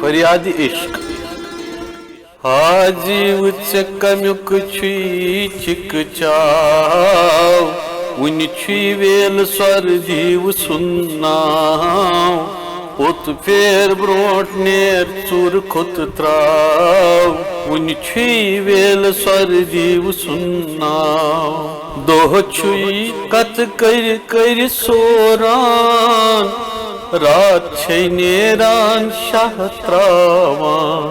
فریاد عشق حاجی وچ کمیک چھی چک چاو ون چھی ویل سور دیو سناو پوت پھیر بروٹ نیر ژور کھوت تراو ون چھی ویل سور دیو سناو دہ چھی کت کر سوران رات چھ نیران شاہ تراوان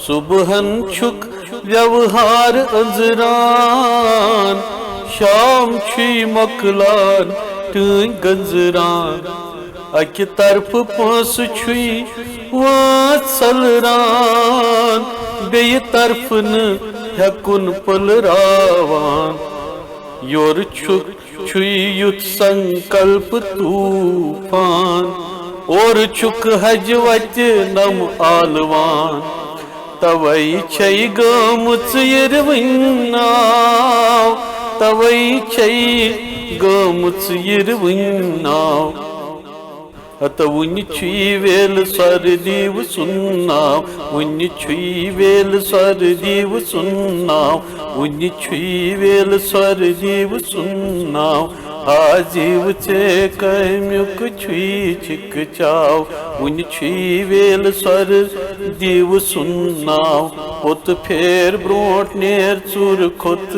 صبحن چھک ویوہار انزران شام چھی مکلان ٹین گنزران اکہ طرف پانس چھی وات سلران بیہ طرف ہیکن پلراوان یور چھک چھی یت سنکلپ طوفان اور چھک حج وت نم آلوان توئی چھئی گامت یروین ناو توئی چھئی گامت یروین ناو تو ون چھی ویل سر دیو سناو ون چھی ویل سر دیو سناو ون چھی ویل سر دیو سناو حاجی وچے کمیک چھی چک چاو ون چھی ویل سر دیو سناو پوت پھیر بروٹ نیر ژور کھوت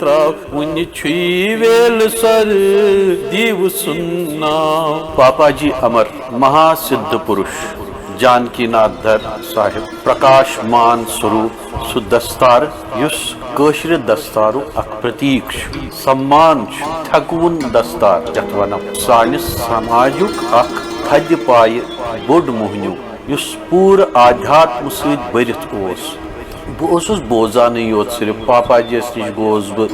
تراو ون چھی ویل سر دیو سناو پاپا جی امر مہا سدھ پروش جانکی ناتھ در صاحب پرکاش مان سوروپ سہ دستار یس کشر دستارو اخ پرتیک سمان تھکون دستار یت ونم سانس سماجک اخ تھد پائے بوڑ موہنیو یس پور آدھیاتم ست برت بہس بوزان یوت صرف پاپا جیس نش گوس بہ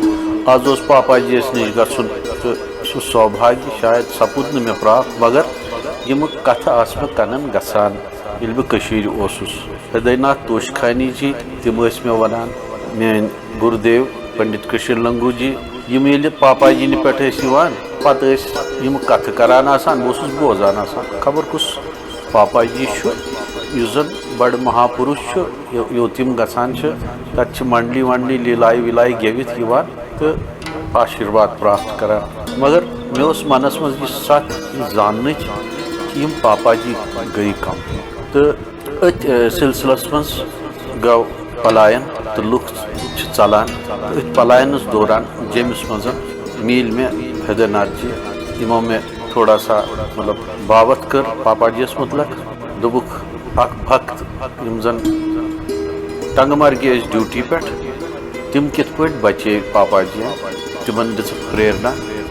آز پاپا جیس نش گھن سہ سوبھاگیہ شاید سپود نہ مے پراپ مگر یم کتھ آس مے کنن گژھان ییٚلہِ بہٕ کٔشیٖرِ اوسُس ہدے ناتھ توش خانی جی تم ٲسۍ مےٚ ونان میٲنۍ گُردیو پنڈت کشیر لنگو جی یم ییٚلہِ پاپا جی نہِ پٮ۪ٹھ ٲسۍ یِوان پتہٕ ٲسۍ یم کتھٕ کران آسان بہٕ اوسُس بوزان آسان خبر کُس پاپا جی چھُ یُس زن بڑٕ مہاپُرُش چھُ یوٚت یِم گژھان چھِ تتہِ چھِ منڈلی ونڈلی لیلاے وِلاے گیوِتھ یِوان تہٕ آشیٖرواد پراپت کران مگر مےٚ اوس منس منٛز یہِ سکھ یہِ زاننٕچ کہ یم پاپا جی گٔے کم تہٕ أتھۍ سلسلس منٛز گوٚو پلاین تہٕ لُکھ چھِ ژلان أتھۍ پلاینس دوران جیمِس منٛز میٖلۍ مےٚ حیدر ناتھ جی یِمو مےٚ تھوڑا سا مطلب باوت کٔر پاپا جی یس متعلق دوٚپُکھ اکھ بھکت یم زن ٹنگہٕ مرگہِ ٲسۍ ڈیوٹی پٮ۪ٹھ تِم کِتھ پٲٹھۍ بچے پاپا جی تِمن دِژٕکھ پریرنا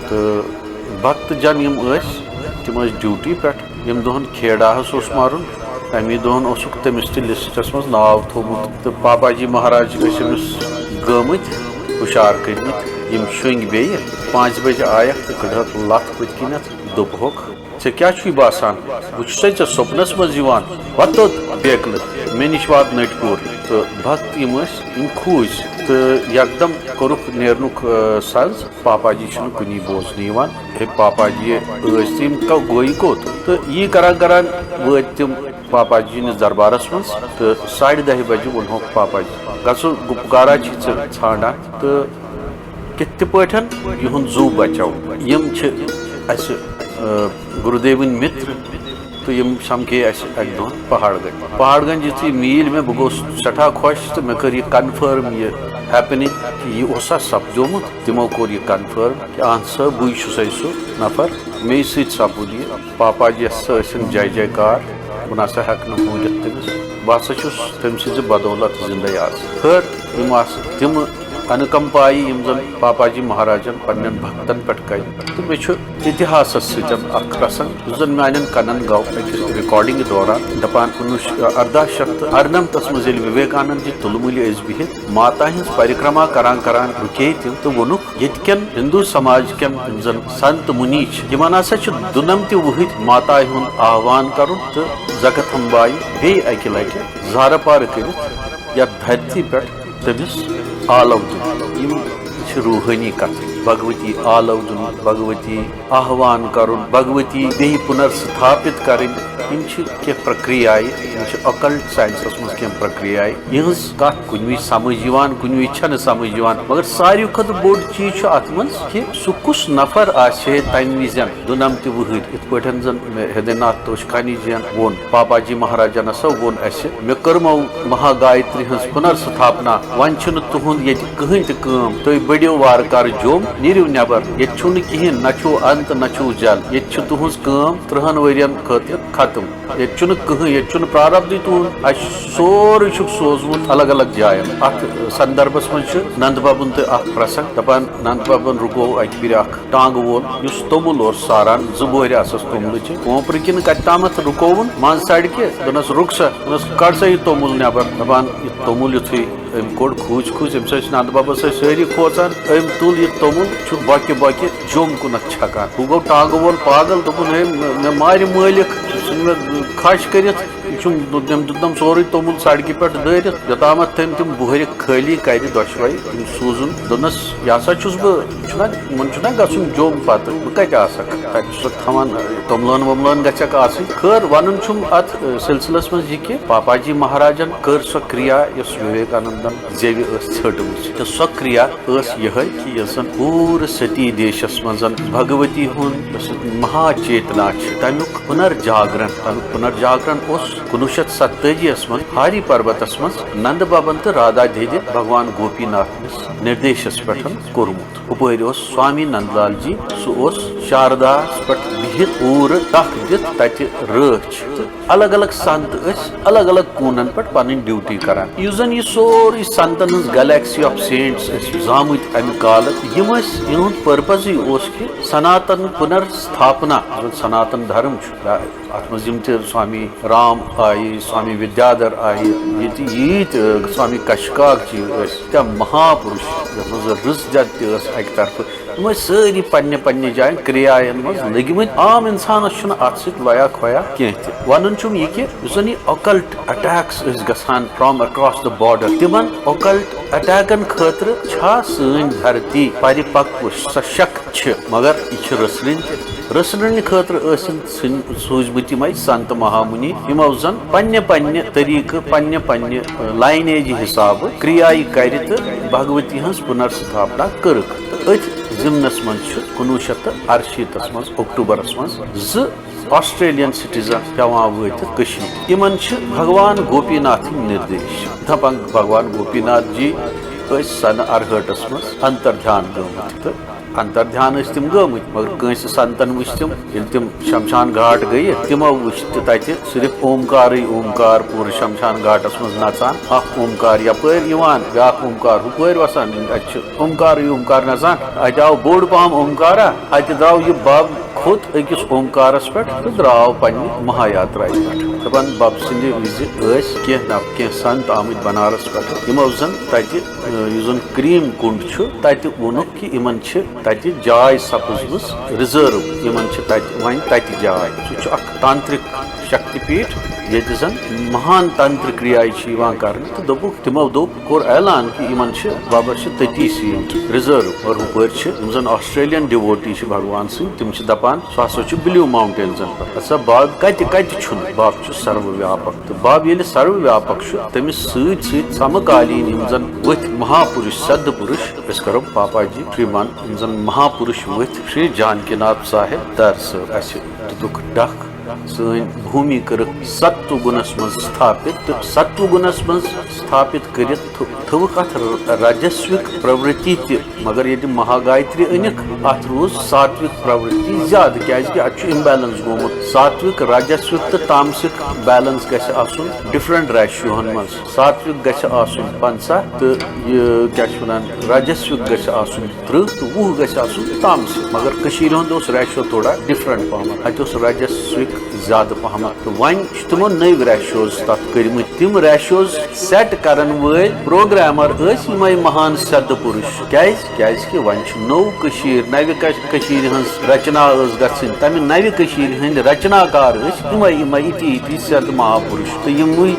تہٕ بھکت جن یم ٲسۍ تِم ٲسۍ ڈیوٹی پٮ۪ٹھ یم دۄہن کھیڑاہس اوس مارُن تمی دۄہن اوسُکھ تٔمِس تہِ لسٹس منٛز ناو تھوٚومُت تہٕ پاپا جی مہاراج ٲسۍ أمِس گٲمٕتۍ ہُشار کٔرمٕتۍ یم شۄنٛگۍ بیٚیہِ 5 بجے آیکھ تہٕ کٔڑہکھ لتھ پٔتۍ کِنٮ۪تھ دوٚپہوکھ ژےٚ کیٛاہ چھُے باسان بہٕ چھُسے ژےٚ سۄپنس منٛز یِوان وۄتھ بیکلہٕ مےٚ نِش وات نٔٹۍ پوٗر تہٕ بھکت یم ٲسۍ یم کھوٗژۍ تہٕ یکدم کوٚرُکھ نیرنُک سز پاپا جی چھُنہٕ کُنی بوزنہٕ یِوان ہے پاپا جی ٲسۍ تِم گوٚو کوٚت تہٕ یی کران کران وٲتۍ تِم پاپا جی نِس دربارس منٛز تہٕ 10:30 بجے ووٚنہوکھ پاپا جی گژھو گُپکارا چھِ ژٕ ژھانڈان تہٕ کِتھ تہِ پٲٹھۍ یِہُنٛد زوٗ بچاو یم چھِ اسہِ گُردیوٕنۍ مِتر تہٕ یم سمکھے اسہِ اکہِ دۄہ پہاڑ گنج یُتھُے میٖلۍ مےٚ بہٕ گوٚوُس سٮ۪ٹھاہ خۄش تہٕ مےٚ کٔر یہِ کنفٲرم یہِ ہیپنِنگ کہِ یہِ اوسا سپدیومُت تِمو کوٚر یہِ کنفٲرم کہِ اہن سا بٕے چھُسے سُہ نفر مے سۭتۍ سپُد یہِ پاپا جی یس سا ٲسِن جے جے کار بہٕ نسا ہٮ۪کہٕ نہٕ بوٗلِتھ تٔمِس بہٕ ہسا چھُس تٔمۍ سٕنٛزِ بدولت زندے آز خٲر یم آسہٕ تِمہٕ انکمپایی یم زن پاپا جی مہاراجن پننٮ۪ن بھکتن پٮ۪ٹھ کرِ تہٕ مےٚ چھُ اتِحاسس سۭتۍ اکھ پرسنگ یُس زن میانٮ۪ن کنن گوٚو أکِس رِکاڈنگ دوران دپان 1898 منٛز ییٚلہِ وویکانند جی تُلمُلہِ ٲسۍ بِہِتھ ماتا ہٕنٛز پرِکرما کران کران رُکے تِم تہٕ ووٚنُکھ ییٚتہِ کٮ۪ن ہندو سماج کٮ۪ن یم زن سنت مُنی چھِ یِمن ہسا چھُ 92 ؤہٕرۍ ماتا ہُنٛد آہوان کرُن تہٕ زگتھمبایہِ بیٚیہِ اکہِ لٹہِ زارٕ پارٕ کٔرِتھ یتھ دھرتی پٮ۪ٹھ تٔمِس آلو دِیُن یم چھِ روحٲنی کتھ بھگوتی آلو دِیُن بھگوتی آہوان کرُن بھگوتی بیٚیہِ پُنر سِتھاپت کرٕنۍ یم کی پرکریہ اکلٹ سائنسس مز کی پرکریہ یہ کت کن سمجھ کن چھ سمجھ مگر ساروی کھت بوڑ چیز ات من کہ سہ کس نفر آسے تمہ وز 92 وہر ات پا زن ہدے ناتھ توشکانی جین وون پاپا جی مہاراجن ہسا وون اس مے کرمو مہا گایتری ہز پنر ستھاپنا ون تہد یہ کہین تم تھی بڑھو وار کار جوم نیرو نبر یہ کہین نہ چھو انت نہ چھو جل یہ تہذ 30 ورین خاطر ختم یہ کہیں یہ پراربد تہد سوری سوزمت الگ الگ جائن ات سندربس من نند بابن تو پرسنگ دپان نند بابن رکو اکہ پھر ٹانگ وول اس تومل اور ساران زبور آسس تومل اوپر کن کت تامت رکوون من سڑکہ دنس رک سا دنس کڑ سا یہ تومل نبر دپان یہ تومل یتھے ام کوڑ کھوج کھوج ام سا نند بابا ساری کھوچان ام تل یہ تومل باقی باقی جوم کنک چھکان وہ گو ٹانگ وول پاگل دپن مے مار مالک کھش کرت دم سوری تومل سڑکہ پہ دٲرِتھ یوتامت تم تم بہر خالی کر دشوے تم سوزن دنس یہ سا چھس من گھن جوم پتہ بہ کتہ آسک تک تھوان توملن وملن گھک آسن خیر ون ات سلسلس من یہ کہ پاپا جی مہاراجن کر سو کریا یس وویکانندن زیو ژھٹم تو سو کریا یہ کہ یس پور ستی دیشس من بھگوتی ہند مہا چیتنا تمیک پنرجاگرن اس 1987 من ہاری پروتس من نند بابن تو رادھا دیدی بھگوان گوپی ناتھنس نردیشس پہ کورمت اپر سوامی نند لال جی سہ شاردا پہ بہت پور تک دت تتہ رچ الگ الگ سنت الگ الگ کونن پہ پن ڈیوٹی کران اس زن یہ سوری سنتن ہز گلیکسی آف سینٹس زامت امہ کال یہ پرپز کہ سناتن پنرستھاپنا سناتن دھرم ات مز سوامی رام آئی سوامی ودیادھر آئی یہ سوامی کشکاک جی تم مہاپرش یس مز رز جد تس اکہ طرف تم ساری پنہ جائیں کریائن مز لگمت عام انسانس ات ست ویا کھویا کی ون یہ کہ زن یہ اوکلٹ اٹیکس گھان فرام اکراس دا بارڈر تمن اوکلٹ اٹیکن خاطر چھا سن دھرتی پریپکو سشک مگر یہ رسن خاطر سوزمت یم سنت مہامنی یمو زن پنہ طریقہ پنہ لائنیج حساب کریائی کر تو بھگوتی ہز پنرستھاپنا کرک ات ضمنس من 1968 من اکتوبرس من آسٹریلین سٹیزن پیوان وتھ یمن بھگوان گوپی ناتھ نردیش دپان بھگوان گوپی ناتھ جی سن 68 من انتر دھیان گمت تو انتر دھیان تم گمت مگر کنس سنتن وچ تم یل تم شمشان گھاٹ گئی تمو وچ تتہ صرف اومکار پور شمشان گھاٹس من نژان اخ اومکار یپر یوان بیاکھ اومکار ہپر وسان اتھ اومکار نژان اتہ آو بوڑ پہم اومکارا اتہ درٛاو یہ بب کھوت أکس اومکارس پہ تو درٛاو پنہ مہایاترا پہ دپان بب سند وز کی سنت آمت بنارس پہ یمو زن تتہ زن کریم کنڈ تتہ وونک کہ ان تتہ جائے سپزمس ریزرو ان ون تتہ جائے سہ تانترک شکتی پیٹ یہ زن مہان تنتر کریائیں کر تمو کور اعلان کہ ان بابا تتی سین ریزرو اور ہپر زن آسٹریلین ڈیووٹی بھگوان سن تم دپان سہ ہسا بلیو ماؤنٹینزن پہ ہسا باب کتہ باب سرو ویاپک تو باب یل سرو ویاپک تمس ست سمکالین زن وتھ مہاپرش سد پرش اس کرو پاپا جی شریمان زن مہاپرش وتھ شری جانکی ناتھ صاحب در صاحب اس دک ڈکھ سن بھومی کرک ستو گنس من ستھاپت تو ستو گنس من ستھاپت کرت تھوک ات رجسوک پروتی تہ مگر یہ مہاگایتری انک ات روز ساتوک پروتی زیادہ کیازکہ ات امبیلنس گومت ساتوک رجسوک تو تامسک بیلنس گھس آسن ڈفرنٹ ریشیوہن من ساتوک گھس آسن 50 تو یہ کیا ونان رجسوک گھس آسن 30 تو 20 گھس آسن تامسک مگر کشیر ہند اس ریشیو تھوڑا ڈفرنٹ پہمت ات رجسوک زیادہ پہمت تو ون تمو نئی ریشیوز تک کرمت تم ریشیوز سیٹ کرن ول پروگرامر یمے مہان سد پرش کیازکہ ون نو نو ہز رچنا گھن تمہ نو ہند رچنا کار یمے سد مہاپرش تو یموی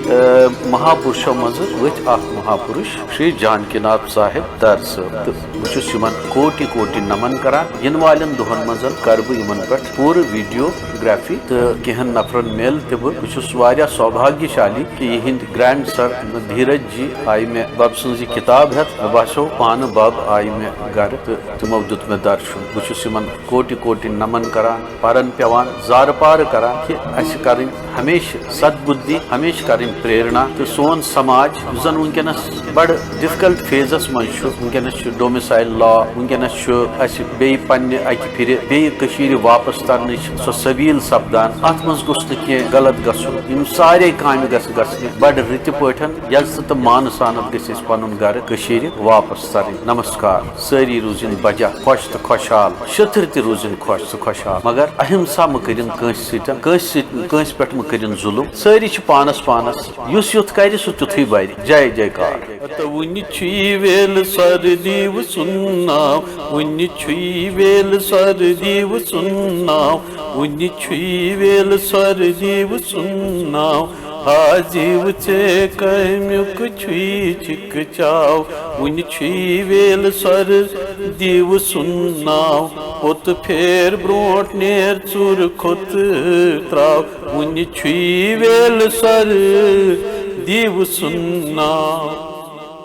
مہاپرشو مز وتھ اخ مہاپرش شری جانکی ناتھ صاحب در صاحب تو بہس کوٹی کوٹی نمن کران ین والن دہن مز کر بہ پہ پور ویڈیوگرافی تو کینٛہن نفرن مِل تہِ بہٕ واریاہ سوبھاگیہشالی کہ یہند گرینڈ سر دھیرج جی آئی مے بب سٕنٛز یہِ کتاب ہیتھ مےٚ باسیو پانہٕ بب آئی مےٚ گرٕ تہٕ تِمو دیُت مےٚ درشُن بہٕ یِمن کوٹہِ کوٹہِ نمن کران پرن پیوان زارٕ پارٕ کران کہ اَسہِ کرٕنۍ ہمیشہ سد بدھی ہمیشہ کرٕنۍ پریرنا تہٕ سون سماج یُس زن ونکیٚنس بڑٕ ڈفکلٹ فیزس منٛز چھُ ونکیٚنس چھُ ڈومسائل لا ونکیٚنس چھُ اَسہِ بیٚیہِ پننہِ اکہِ پھرِ بیٚیہِ کٔشیٖرِ واپس ترنٕچ سۄ سبیٖل سپدان اتھ منٛز گوٚژھ نہٕ کینٛہہ غلط گژھُن یِم سارے کامہِ گژھِ گژھنہِ بڑٕ رٕتہِ پٲٹھۍ یژھٕ تہٕ مانہٕ سانت گٔژھۍ أسۍ پنُن گرٕ کٔشیٖرِ واپس ترٕنۍ نمسکار سٲری روٗزِنۍ بجا خۄش تہٕ خۄشحال شتٕر تہِ روٗزِنۍ خۄش تہٕ خۄشحال مگر اہمسا مہٕ کٔرِنۍ کٲنٛسہِ سۭتۍ کٲنٛسہِ پٮ۪ٹھ مہٕ کٔرِنۍ ظُلم سٲری چھِ پانس پانس یُس یُتھ کرِ سُہ تیُتھُے برِ جے جے کار وُنہِ چھُ یہِ ویلہٕ سردی وٕژُن ناو وُنہِ چھُ یہِ ویلہٕ سردی وٕژُن ناو وُنہِ چھُ یہِ ویلہٕ سردی وٕژُن ناو حاضی ژےٚ کمیُک چھُے چِکہٕ چاو وُنہِ چھُ یہِ ویلہٕ سردی وٕژُن ناو پوٚت پھیر برونٛٹھ نیر ژوٗرِ کھوٚت تراو وُنہِ چھُ یہِ ویلہٕ سردی وٕژُن ناو